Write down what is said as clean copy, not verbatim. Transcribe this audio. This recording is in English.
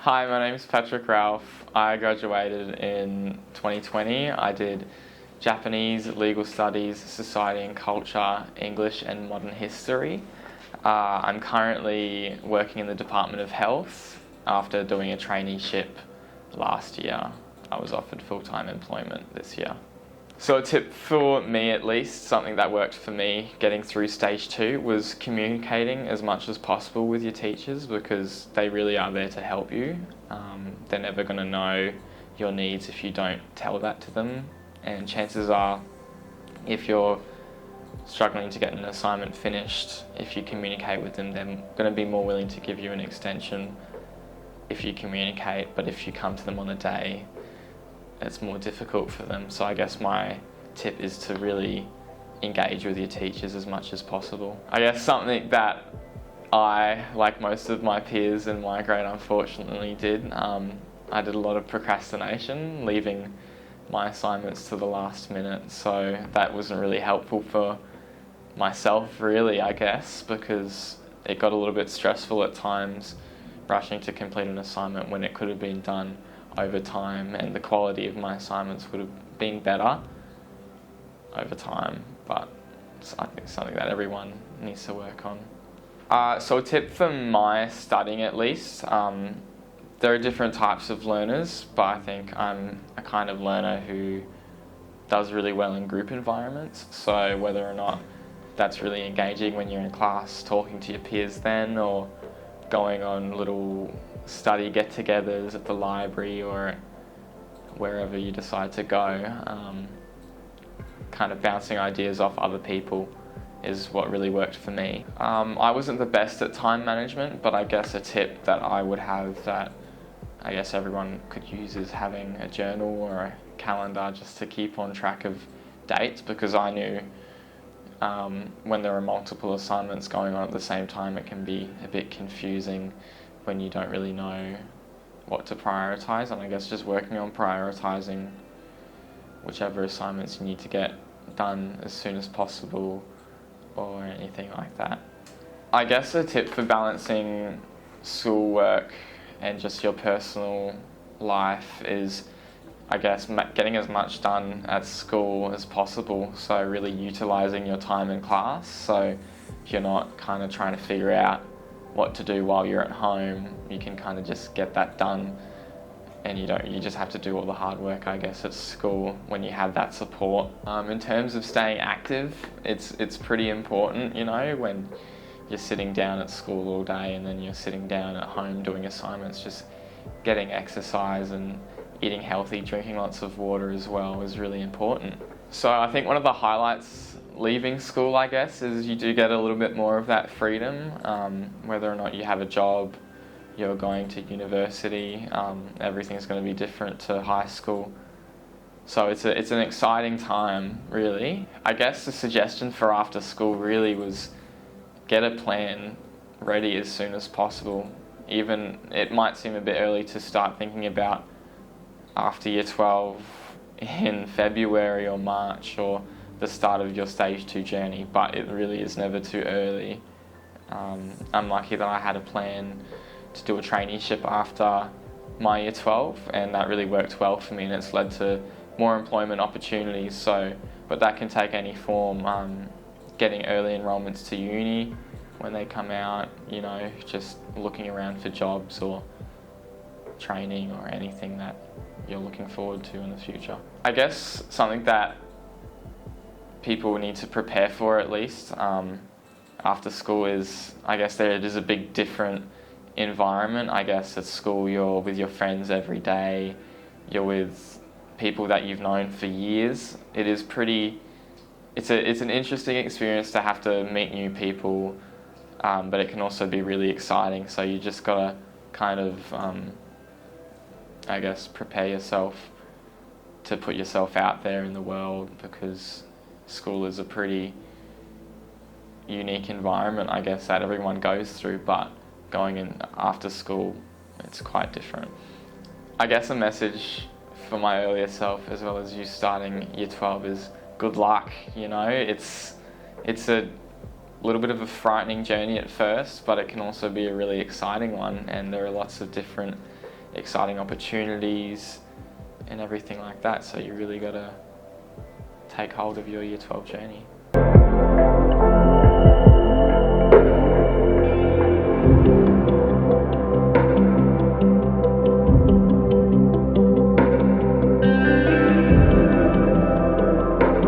Hi, my name is Patrik. I graduated in 2020. I did Japanese, legal studies, society and culture, English and modern history. I'm currently working in the Department of Health after doing a traineeship last year. I was offered full-time employment this year. So a tip for me, at least, something that worked for me getting through stage 2 was communicating as much as possible with your teachers, because they really are there to help you. They're never going to know your needs if you don't tell that to them, and chances are, if you're struggling to get an assignment finished, if you communicate with them, they're going to be more willing to give you an extension if you communicate. But if you come to them on a day, it's more difficult for them. So I guess my tip is to really engage with your teachers as much as possible. I guess something that I, like most of my peers in my grade, unfortunately did, I did a lot of procrastination, leaving my assignments to the last minute. So that wasn't really helpful for myself, really, I guess, because it got a little bit stressful at times rushing to complete an assignment when it could have been done over time, and the quality of my assignments would have been better over time. But I think it's something that everyone needs to work on. So a tip for my studying, at least, there are different types of learners, but I think I'm a kind of learner who does really well in group environments. So whether or not that's really engaging when you're in class, talking to your peers then, or going on little study get-togethers at the library or wherever you decide to go, kind of bouncing ideas off other people is what really worked for me. I wasn't the best at time management, but I guess a tip that I would have that I guess everyone could use is having a journal or a calendar just to keep on track of dates, because I knew when there are multiple assignments going on at the same time, it can be a bit confusing when you don't really know what to prioritise. And I guess just working on prioritising whichever assignments you need to get done as soon as possible or anything like that. I guess a tip for balancing schoolwork and just your personal life is, I guess, getting as much done at school as possible. So really utilising your time in class. So if you're not kind of trying to figure out what to do while you're at home, you can kind of just get that done, and you just have to do all the hard work, I guess, at school when you have that support. In terms of staying active, it's pretty important, when you're sitting down at school all day and then you're sitting down at home doing assignments, just getting exercise and eating healthy, drinking lots of water as well is really important. So I think one of the highlights leaving school, I guess, is you do get a little bit more of that freedom, whether or not you have a job, you're going to university, everything's going to be different to high school. So it's an exciting time, really. I guess the suggestion for after school really was get a plan ready as soon as possible. Even it might seem a bit early to start thinking about after year 12 in February or March or the start of your stage 2 journey, but it really is never too early. I'm lucky that I had a plan to do a traineeship after my year 12, and that really worked well for me, and it's led to more employment opportunities. But that can take any form. Getting early enrolments to uni when they come out, just looking around for jobs or training or anything that you're looking forward to in the future. I guess something that people need to prepare for, at least after school, is, I guess there is a big different environment. I guess at school you're with your friends every day, you're with people that you've known for years. It's an interesting experience to have to meet new people, but it can also be really exciting. So you just gotta kind of, I guess, prepare yourself to put yourself out there in the world, because school is a pretty unique environment, I guess, that everyone goes through, but going in after school, it's quite different. I guess a message for my earlier self, as well as you starting year 12, is good luck. It's a little bit of a frightening journey at first, but it can also be a really exciting one, and there are lots of different exciting opportunities and everything like that. So you really got to take hold of your Year 12 journey.